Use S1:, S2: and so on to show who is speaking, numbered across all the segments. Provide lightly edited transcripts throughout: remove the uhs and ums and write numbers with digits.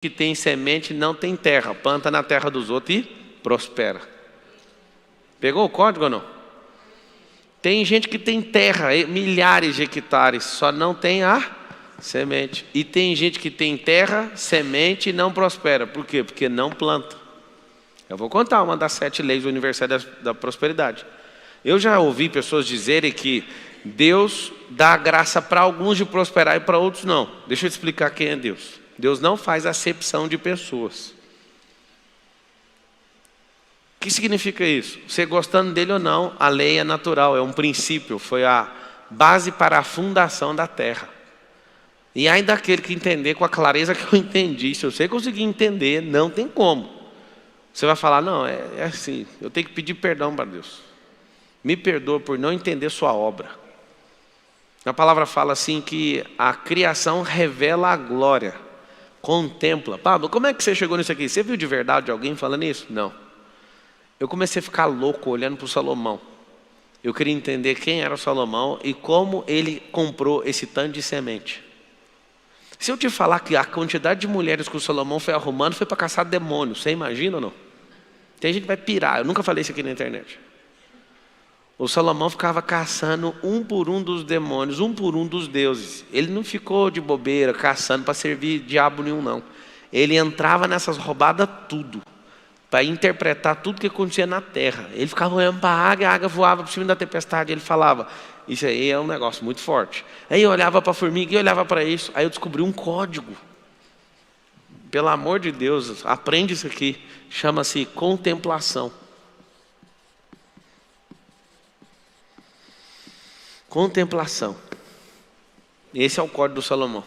S1: que tem semente não tem terra, planta na terra dos outros e prospera. Pegou o código ou não? Tem gente que tem terra, milhares de hectares, só não tem a semente. E tem gente que tem terra, semente e não prospera. Por quê? Porque não planta. Eu vou contar uma das 7 leis universais da prosperidade. Eu já ouvi pessoas dizerem que Deus dá graça para alguns de prosperar e para outros não. Deixa eu te explicar quem é Deus. Deus não faz acepção de pessoas. O que significa isso? Você gostando dele ou não, a lei é natural, é um princípio, foi a base para a fundação da terra. E aí daquele que entender com a clareza que eu entendi, se você conseguir entender, não tem como. Você vai falar, não, é assim, eu tenho que pedir perdão para Deus. Me perdoa por não entender sua obra. A palavra fala assim que a criação revela a glória, contempla. Pablo, como é que você chegou nisso aqui? Você viu de verdade alguém falando isso? Não. Eu comecei a ficar louco olhando para o Salomão. Eu queria entender quem era o Salomão e como ele comprou esse tanto de semente. Se eu te falar que a quantidade de mulheres que o Salomão foi arrumando foi para caçar demônios, você imagina ou não? Tem gente que vai pirar, eu nunca falei isso aqui na internet. O Salomão ficava caçando um por um dos demônios, um por um dos deuses. Ele não ficou de bobeira caçando para servir diabo nenhum, não. Ele entrava nessas roubadas tudo, para interpretar tudo que acontecia na terra. Ele ficava olhando para a águia voava por cima da tempestade. Ele falava, isso aí é um negócio muito forte. Aí eu olhava para a formiga e olhava para isso. Aí eu descobri um código. Pelo amor de Deus, aprende isso aqui. Chama-se contemplação. Contemplação. Esse é o código do Salomão.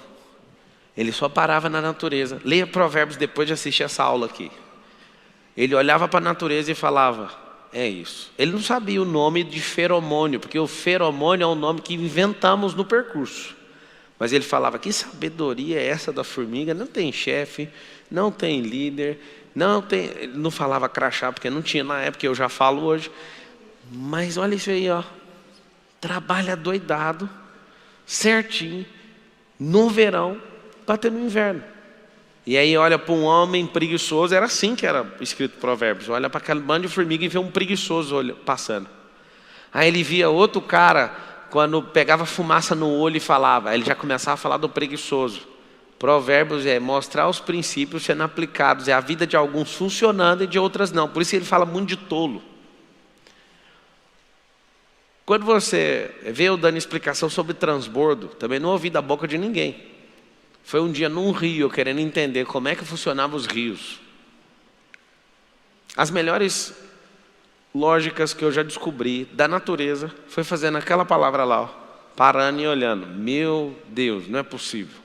S1: Ele só parava na natureza. Leia Provérbios depois de assistir essa aula aqui. Ele olhava para a natureza e falava, é isso. Ele não sabia o nome de feromônio, porque o feromônio é um nome que inventamos no percurso. Mas ele falava, que sabedoria é essa da formiga? Não tem chefe, não tem líder, não tem... Ele não falava crachá, porque não tinha na época, eu já falo hoje. Mas olha isso aí, ó. Trabalha doidado, certinho, no verão, para ter no inverno. E aí olha para um homem preguiçoso, era assim que era escrito Provérbios. Olha para aquele bando de formiga e vê um preguiçoso passando. Aí ele via outro cara, quando pegava fumaça no olho e falava, aí ele já começava a falar do preguiçoso. Provérbios é mostrar os princípios sendo aplicados, é a vida de alguns funcionando e de outras não. Por isso ele fala muito de tolo. Quando você vê eu dando explicação sobre transbordo, também não ouvi da boca de ninguém. Foi um dia num rio, querendo entender como é que funcionavam os rios. As melhores lógicas que eu já descobri da natureza foi fazendo aquela palavra lá, ó, parando e olhando. Meu Deus, não é possível.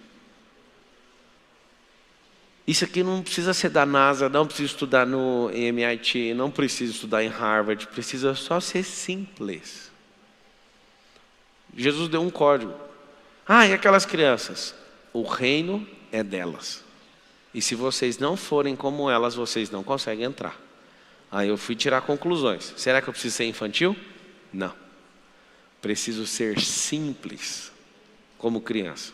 S1: Isso aqui não precisa ser da NASA, não precisa estudar no MIT, não precisa estudar em Harvard, precisa só ser simples. Jesus deu um código. E aquelas crianças? O reino é delas. E se vocês não forem como elas, vocês não conseguem entrar. Aí eu fui tirar conclusões. Será que eu preciso ser infantil? Não. Preciso ser simples, como criança.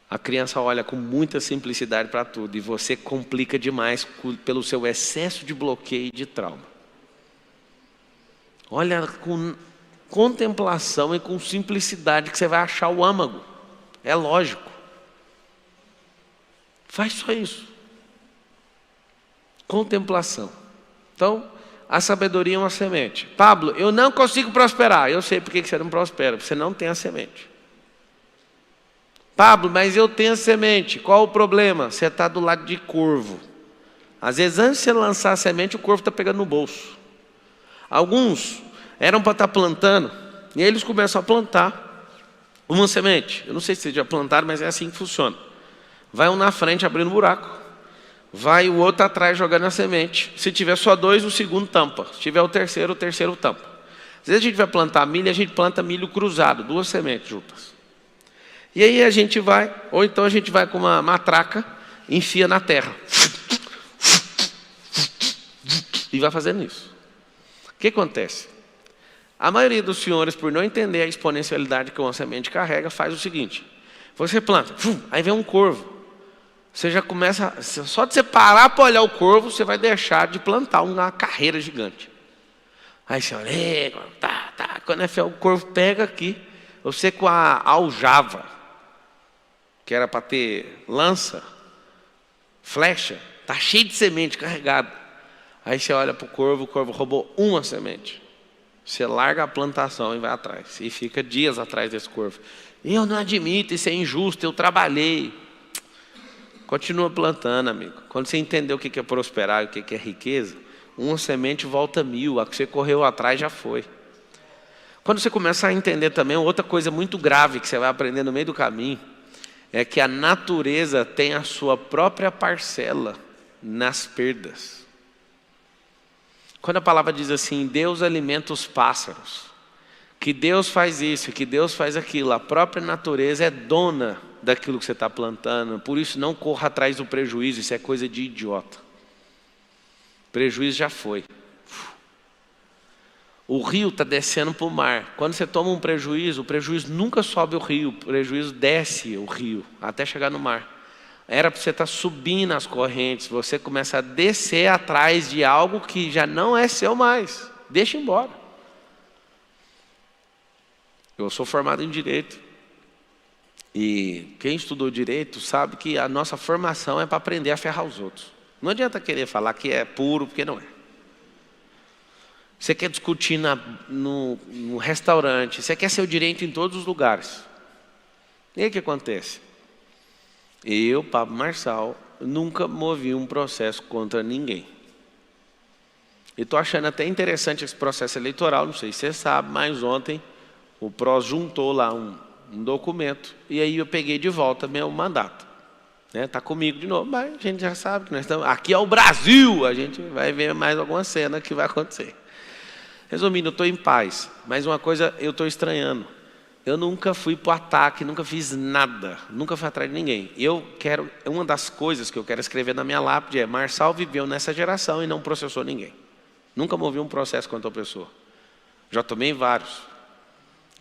S1: A criança olha com muita simplicidade para tudo. E você complica demais pelo seu excesso de bloqueio e de trauma. Olha com contemplação e com simplicidade que você vai achar o âmago. É lógico. Faz só isso. Contemplação. Então, a sabedoria é uma semente. Pablo, eu não consigo prosperar. Eu sei por que você não prospera. Porque você não tem a semente. Pablo, mas eu tenho a semente. Qual o problema? Você está do lado de corvo. Às vezes, antes de você lançar a semente, o corvo está pegando no bolso. Alguns eram para estar plantando, e aí eles começam a plantar uma semente. Eu não sei se vocês já plantaram, mas é assim que funciona. Vai um na frente abrindo um buraco, vai o outro atrás jogando a semente. Se tiver só 2, o segundo tampa. Se tiver o terceiro tampa. Às vezes a gente vai plantar milho, a gente planta milho cruzado, 2 sementes juntas. E aí a gente vai, ou então a gente vai com uma matraca, enfia na terra. E vai fazendo isso. O que acontece? A maioria dos senhores, por não entender a exponencialidade que uma semente carrega, faz o seguinte. Você planta, aí vem um corvo. você já começa, só de você parar para olhar o corvo, você vai deixar de plantar uma carreira gigante. Aí você olha, tá. Quando é fé, o corvo pega aqui, você com a aljava, que era para ter lança, flecha, tá cheio de semente carregada. Aí você olha para o corvo roubou uma semente. Você larga a plantação e vai atrás. E fica dias atrás desse corvo. Eu não admito, isso é injusto, eu trabalhei. Continua plantando, amigo. Quando você entender o que é prosperar e o que é riqueza, uma semente volta 1000, a que você correu atrás já foi. Quando você começa a entender também, outra coisa muito grave que você vai aprender no meio do caminho, é que a natureza tem a sua própria parcela nas perdas. Quando a palavra diz assim, Deus alimenta os pássaros, que Deus faz isso, que Deus faz aquilo, a própria natureza é dona daquilo que você está plantando, por isso não corra atrás do prejuízo, isso é coisa de idiota. Prejuízo já foi. O rio está descendo para o mar. Quando você toma um prejuízo, o prejuízo nunca sobe o rio, o prejuízo desce o rio, até chegar no mar. Era para você estar subindo as correntes, você começa a descer atrás de algo que já não é seu mais. Deixa embora. Eu sou formado em Direito. E quem estudou Direito sabe que a nossa formação é para aprender a ferrar os outros. Não adianta querer falar que é puro, porque não é. Você quer discutir no restaurante, você quer seu direito em todos os lugares. E aí o que acontece? Eu, Pablo Marçal, nunca movi um processo contra ninguém. E estou achando até interessante esse processo eleitoral, não sei se você sabe, mas ontem o PROS juntou lá um documento e aí eu peguei de volta meu mandato. Está comigo de novo, mas a gente já sabe que nós estamos... Aqui é o Brasil, a gente vai ver mais alguma cena que vai acontecer. Resumindo, eu estou em paz, mas uma coisa eu estou estranhando. Eu nunca fui para o ataque, nunca fiz nada, nunca fui atrás de ninguém. Uma das coisas que eu quero escrever na minha lápide é: Marçal viveu nessa geração e não processou ninguém. Nunca movi um processo contra a pessoa. Já tomei vários.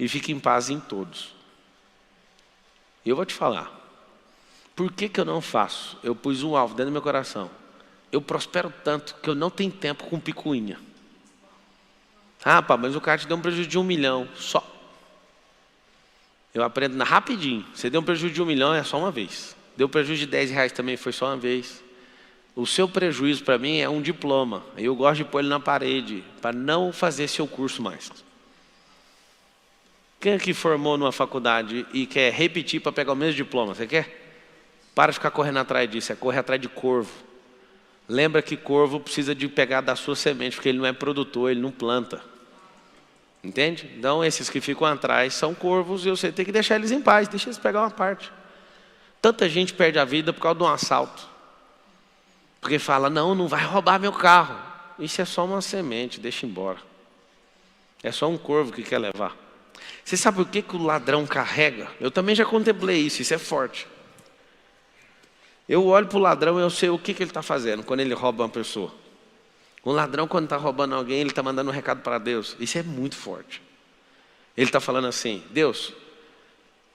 S1: E fico em paz em todos. E eu vou te falar. Por que eu não faço? Eu pus um alvo dentro do meu coração. Eu prospero tanto que eu não tenho tempo com picuinha. Ah, pá, mas o cara te deu um prejuízo de 1 milhão. Só. Eu aprendo rapidinho. Você deu um prejuízo de 1 milhão, é só uma vez. Deu prejuízo de 10 reais também, foi só uma vez. O seu prejuízo para mim é um diploma. Eu gosto de pôr ele na parede, para não fazer seu curso mais. Quem aqui formou numa faculdade e quer repetir para pegar o mesmo diploma? Você quer? Para de ficar correndo atrás disso, é correr atrás de corvo. Lembra que corvo precisa de pegar da sua semente, porque ele não é produtor, ele não planta. Entende? Então esses que ficam atrás são corvos e você tem que deixar eles em paz, deixa eles pegar uma parte. Tanta gente perde a vida por causa de um assalto. Porque fala, não vai roubar meu carro. Isso é só uma semente, deixa embora. É só um corvo que quer levar. Você sabe por que o ladrão carrega? Eu também já contemplei isso é forte. Eu olho para o ladrão e eu sei o que ele está fazendo quando ele rouba uma pessoa. Um ladrão, quando está roubando alguém, ele está mandando um recado para Deus. Isso é muito forte. Ele está falando assim: Deus,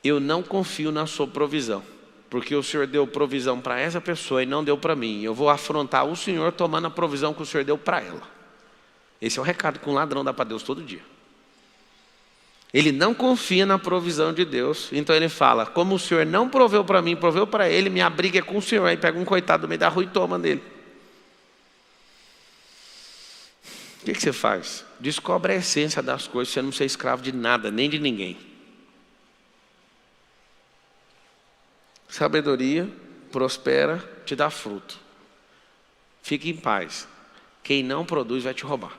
S1: eu não confio na sua provisão, porque o Senhor deu provisão para essa pessoa e não deu para mim. Eu vou afrontar o Senhor tomando a provisão que o Senhor deu para ela. Esse é o recado que um ladrão dá para Deus todo dia. Ele não confia na provisão de Deus, então ele fala: como o Senhor não proveu para mim, proveu para ele, minha briga é com o Senhor. Aí pega um coitado do meio da rua e toma dele. O que você faz? Descobre a essência das coisas, você não ser escravo de nada, nem de ninguém. Sabedoria prospera, te dá fruto. Fique em paz. Quem não produz vai te roubar.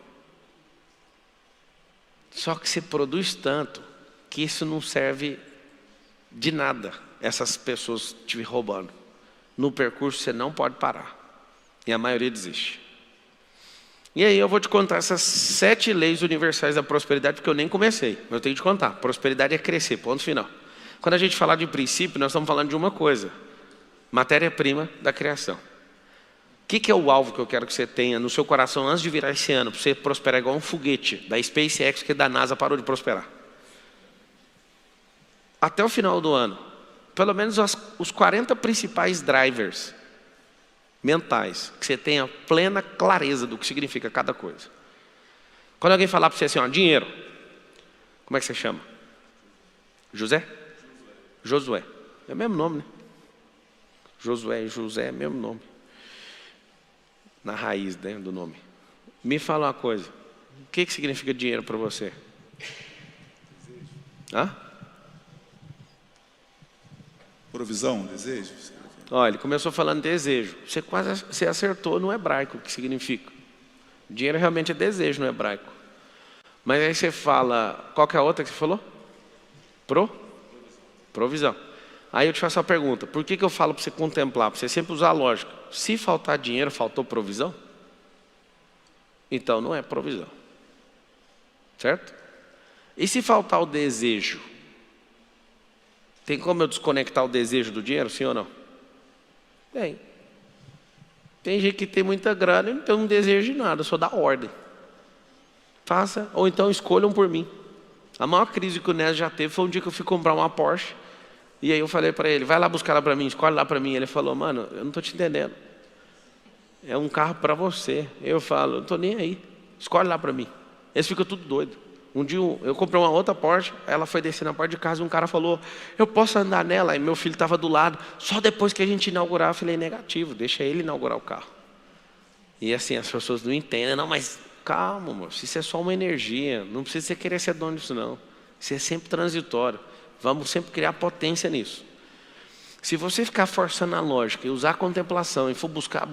S1: Só que você produz tanto que isso não serve de nada, essas pessoas te roubando. No percurso você não pode parar. E a maioria desiste. E aí eu vou te contar essas 7 leis universais da prosperidade, porque eu nem comecei, mas eu tenho que te contar. Prosperidade é crescer, ponto final. Quando a gente falar de princípio, nós estamos falando de uma coisa: matéria-prima da criação. O que é o alvo que eu quero que você tenha no seu coração antes de virar esse ano, para você prosperar igual um foguete da SpaceX, que da NASA parou de prosperar? Até o final do ano, pelo menos os 40 principais drivers mentais, que você tenha plena clareza do que significa cada coisa. Quando alguém falar para você assim, ó, dinheiro, como é que você chama? José? Josué. É o mesmo nome, né? Josué e José é o mesmo nome. Na raiz, né, do nome. Me fala uma coisa. O que significa dinheiro para você? Hã?
S2: Provisão, desejo?
S1: Olha, ele começou falando desejo. Você acertou no hebraico o que significa. Dinheiro realmente é desejo no hebraico. Mas aí você fala, qual que é a outra que você falou? Provisão. Aí eu te faço a pergunta, por que eu falo para você contemplar? Para você sempre usar a lógica. Se faltar dinheiro, faltou provisão? Então não é provisão. Certo? E se faltar o desejo? Tem como eu desconectar o desejo do dinheiro, sim ou não? Tem. Tem gente que tem muita grana e não tem um desejo de nada, só dá ordem. Faça, ou então escolham por mim. A maior crise que o Nésio já teve foi um dia que eu fui comprar uma Porsche. E aí eu falei para ele, vai lá buscar lá para mim, escolhe lá para mim. Ele falou, mano, eu não estou te entendendo. É um carro para você. Eu falo, não estou nem aí. Escolhe lá para mim. Eles ficam tudo doido. Um dia eu comprei uma outra Porsche, ela foi descer na porta de casa e um cara falou, eu posso andar nela? Aí meu filho estava do lado. Só depois que a gente inaugurar, eu falei, negativo, deixa ele inaugurar o carro. E assim, as pessoas não entendem. Não, mas calma, moço, isso é só uma energia. Não precisa você querer ser dono disso, não. Isso é sempre transitório. Vamos sempre criar potência nisso. Se você ficar forçando a lógica e usar a contemplação e for buscar,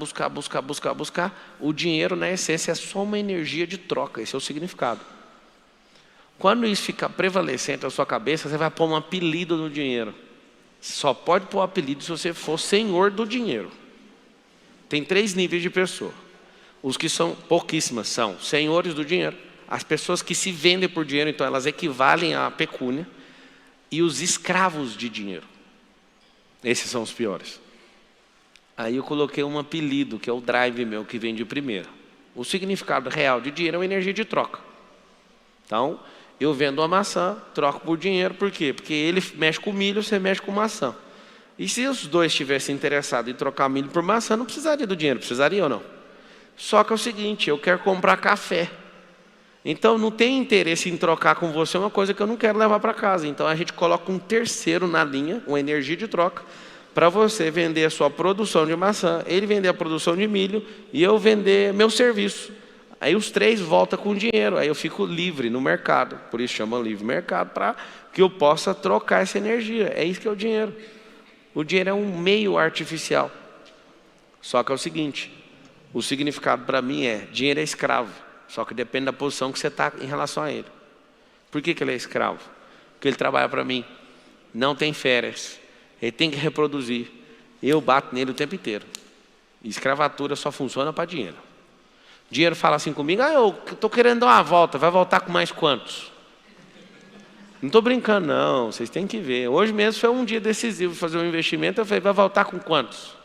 S1: o dinheiro, na essência, é só uma energia de troca. Esse é o significado. Quando isso ficar prevalecente na sua cabeça, você vai pôr um apelido no dinheiro. Só pode pôr apelido se você for senhor do dinheiro. Tem 3 níveis de pessoa. Os que são, pouquíssimas, são senhores do dinheiro. As pessoas que se vendem por dinheiro, então elas equivalem à pecúnia. E os escravos de dinheiro. Esses são os piores. Aí eu coloquei um apelido, que é o drive meu, que vem de primeira. O significado real de dinheiro é uma energia de troca. Então, eu vendo uma maçã, troco por dinheiro, por quê? Porque ele mexe com milho, você mexe com maçã. E se os dois estivessem interessados em trocar milho por maçã, não precisaria do dinheiro, precisaria ou não? Só que é o seguinte, eu quero comprar café. Então não tem interesse em trocar com você uma coisa que eu não quero levar para casa. Então a gente coloca um terceiro na linha, uma energia de troca, para você vender a sua produção de maçã, ele vender a produção de milho e eu vender meu serviço. Aí os 3 voltam com dinheiro, aí eu fico livre no mercado. Por isso chama livre mercado, para que eu possa trocar essa energia. É isso que é o dinheiro. O dinheiro é um meio artificial. Só que é o seguinte, o significado para mim é, dinheiro é escravo. Só que depende da posição que você está em relação a ele. Por que ele é escravo? Porque ele trabalha para mim. Não tem férias. Ele tem que reproduzir. Eu bato nele o tempo inteiro. E escravatura só funciona para dinheiro. Dinheiro fala assim comigo, eu estou querendo dar uma volta. Vai voltar com mais quantos? Não estou brincando não, vocês têm que ver. Hoje mesmo foi um dia decisivo fazer um investimento. Eu falei, vai voltar com quantos?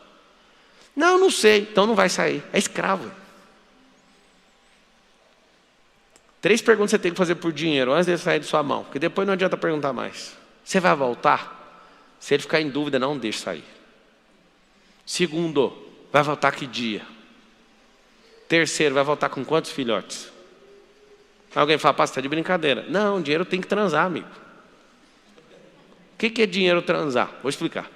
S1: Não sei, então não vai sair. É escravo. 3 perguntas você tem que fazer por dinheiro antes de sair de sua mão, porque depois não adianta perguntar mais. Você vai voltar? Se ele ficar em dúvida, não deixe sair. Segundo, vai voltar que dia? Terceiro, vai voltar com quantos filhotes? Alguém fala, pastor, está de brincadeira. Não, dinheiro tem que transar, amigo. O que é dinheiro transar? Vou explicar.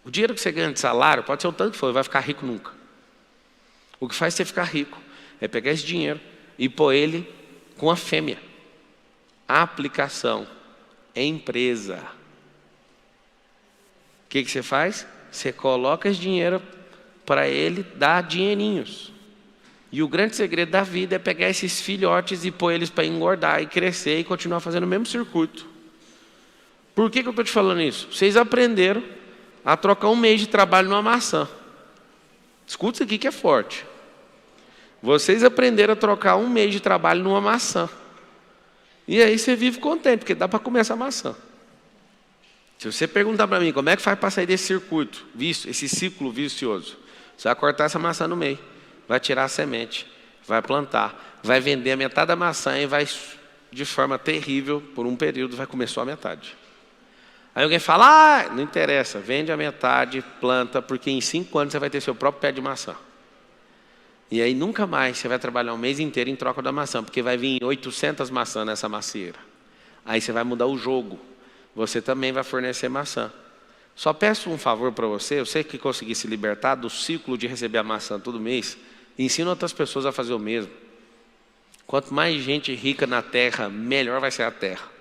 S1: O dinheiro que você ganha de salário, pode ser o tanto que for, vai ficar rico nunca. O que faz você ficar rico é pegar esse dinheiro e pôr ele com a fêmea. A aplicação é empresa. O que você faz? Você coloca esse dinheiro para ele dar dinheirinhos. E o grande segredo da vida é pegar esses filhotes e pôr eles para engordar e crescer e continuar fazendo o mesmo circuito. Por que eu estou te falando isso? Vocês aprenderam a trocar um mês de trabalho numa maçã. Escuta isso aqui que é forte. Vocês aprenderam a trocar um mês de trabalho numa maçã. E aí você vive contente, porque dá para comer essa maçã. Se você perguntar para mim, como é que faz para sair desse circuito, esse ciclo vicioso? Você vai cortar essa maçã no meio, vai tirar a semente, vai plantar, vai vender a metade da maçã e vai, de forma terrível, por um período, vai comer só a metade. Aí alguém fala, não interessa, vende a metade, planta, porque em 5 anos você vai ter seu próprio pé de maçã. E aí nunca mais você vai trabalhar um mês inteiro em troca da maçã, porque vai vir 800 maçãs nessa macieira. Aí você vai mudar o jogo. Você também vai fornecer maçã. Só peço um favor para você, eu sei que conseguir se libertar do ciclo de receber a maçã todo mês, ensina outras pessoas a fazer o mesmo. Quanto mais gente rica na terra, melhor vai ser a terra.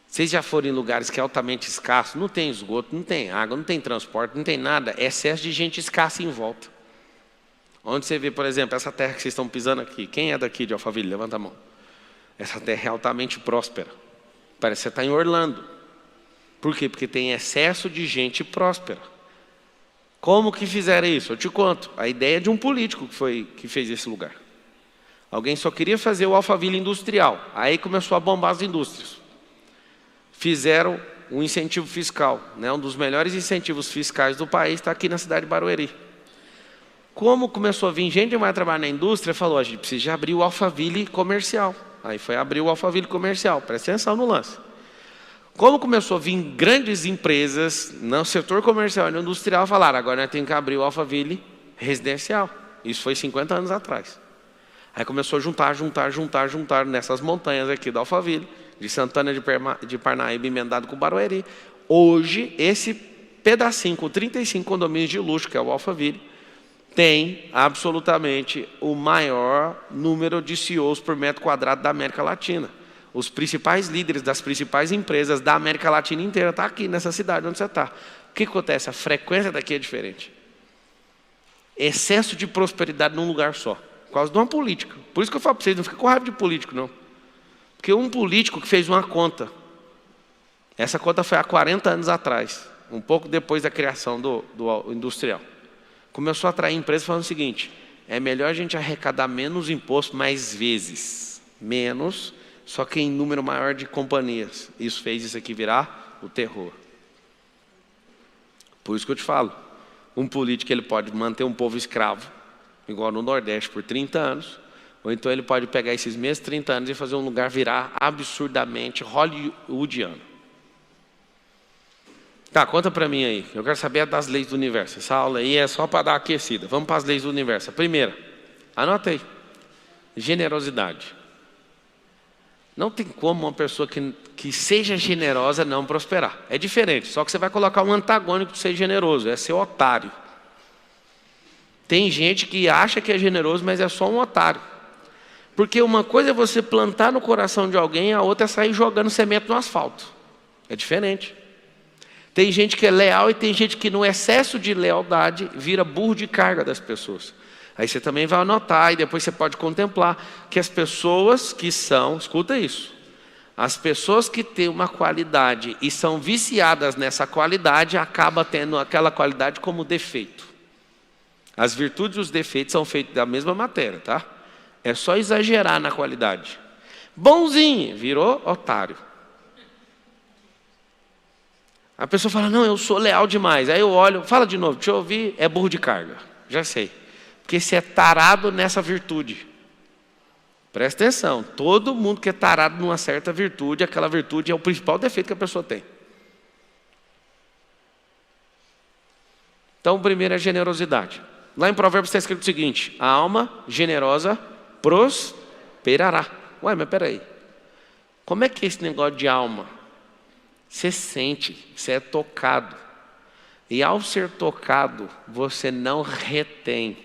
S1: Vocês já foram em lugares que é altamente escasso, não tem esgoto, não tem água, não tem transporte, não tem nada, é excesso de gente escassa em volta. Onde você vê, por exemplo, essa terra que vocês estão pisando aqui, quem é daqui de Alphaville? Levanta a mão. Essa terra é altamente próspera. Parece que você está em Orlando. Por quê? Porque tem excesso de gente próspera. Como que fizeram isso? Eu te conto. A ideia de um político que fez esse lugar. Alguém só queria fazer o Alphaville industrial. Aí começou a bombar as indústrias. Fizeram um incentivo fiscal. Um dos melhores incentivos fiscais do país está aqui na cidade de Barueri. Como começou a vir gente que vai trabalhar na indústria, falou, a gente precisa abrir o Alphaville comercial. Aí foi abrir o Alphaville comercial, presta atenção no lance. Como começou a vir grandes empresas no setor comercial e no industrial, falaram, agora nós temos que abrir o Alphaville residencial. Isso foi 50 anos atrás. Aí começou a juntar nessas montanhas aqui do Alphaville, de Santana de Parnaíba, emendado com Barueri. Hoje, esse pedacinho com 35 condomínios de luxo, que é o Alphaville, tem absolutamente o maior número de CEOs por metro quadrado da América Latina. Os principais líderes das principais empresas da América Latina inteira estão aqui nessa cidade onde você está. O que acontece? A frequência daqui é diferente. Excesso de prosperidade num lugar só. Por causa de uma política. Por isso que eu falo para vocês, não fica com raiva de político, não. Porque um político que fez uma conta. Essa conta foi há 40 anos atrás. Um pouco depois da criação do industrial. Começou a atrair empresas falando o seguinte, é melhor a gente arrecadar menos imposto mais vezes. Menos, só que em número maior de companhias. Isso fez isso aqui virar o terror. Por isso que eu te falo, um político ele pode manter um povo escravo, igual no Nordeste, por 30 anos, ou então ele pode pegar esses mesmos 30 anos e fazer um lugar virar absurdamente hollywoodiano. Tá, conta para mim aí. Eu quero saber das leis do universo. Essa aula aí é só para dar aquecida. Vamos para as leis do universo. A primeira, anotei. Generosidade. Não tem como uma pessoa que seja generosa não prosperar. É diferente, só que você vai colocar um antagônico de ser generoso, é ser otário. Tem gente que acha que é generoso, mas é só um otário. Porque uma coisa é você plantar no coração de alguém, a outra é sair jogando semente no asfalto. É diferente. Tem gente que é leal e tem gente que no excesso de lealdade vira burro de carga das pessoas. Aí você também vai anotar e depois você pode contemplar que as pessoas que são, escuta isso, as pessoas que têm uma qualidade e são viciadas nessa qualidade, acabam tendo aquela qualidade como defeito. As virtudes e os defeitos são feitos da mesma matéria, tá? É só exagerar na qualidade. Bonzinho, virou otário. A pessoa fala, não, eu sou leal demais. Aí eu olho, fala de novo, deixa eu ouvir, é burro de carga. Já sei. Porque você é tarado nessa virtude. Presta atenção, todo mundo que é tarado numa certa virtude, aquela virtude é o principal defeito que a pessoa tem. Então, o primeiro é generosidade. Lá em Provérbios está escrito o seguinte, a alma generosa prosperará. Ué, mas peraí, como é que é esse negócio de alma? Você sente, você é tocado. E ao ser tocado, você não retém.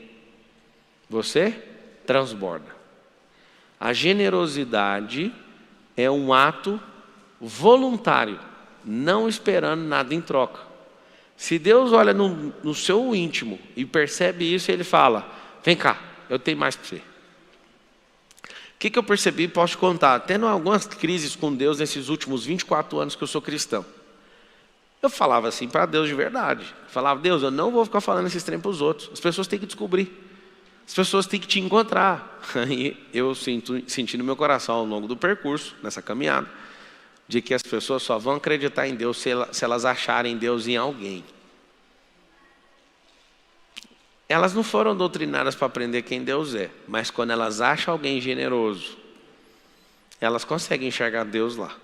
S1: Você transborda. A generosidade é um ato voluntário, não esperando nada em troca. Se Deus olha no seu íntimo e percebe isso, Ele fala, vem cá, eu tenho mais para você. O que eu percebi, posso te contar, tendo algumas crises com Deus nesses últimos 24 anos que eu sou cristão. Eu falava assim para Deus de verdade. Eu falava, Deus, eu não vou ficar falando esses trem para os outros. As pessoas têm que descobrir. As pessoas têm que te encontrar. E eu senti no meu coração ao longo do percurso, nessa caminhada, de que as pessoas só vão acreditar em Deus se elas acharem Deus em alguém. Elas não foram doutrinadas para aprender quem Deus é, mas quando elas acham alguém generoso, elas conseguem enxergar Deus lá.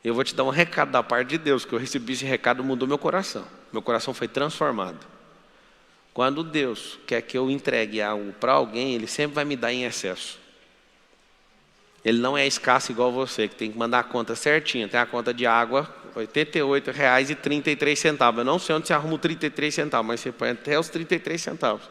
S1: Eu vou te dar um recado da parte de Deus, que eu recebi esse recado, mudou meu coração. Meu coração foi transformado. Quando Deus quer que eu entregue algo para alguém, Ele sempre vai me dar em excesso. Ele não é escasso igual você, que tem que mandar a conta certinha. Tem a conta de água, R$ 88,33. Eu não sei onde você arruma os 33 centavos, mas você põe até os 33 centavos.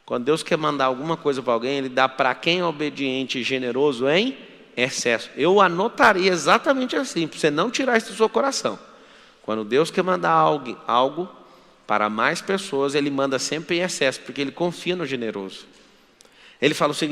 S1: Quando Deus quer mandar alguma coisa para alguém, Ele dá para quem é obediente e generoso em excesso. Eu anotaria exatamente assim, para você não tirar isso do seu coração. Quando Deus quer mandar algo para mais pessoas, Ele manda sempre em excesso, porque Ele confia no generoso. Ele fala o seguinte: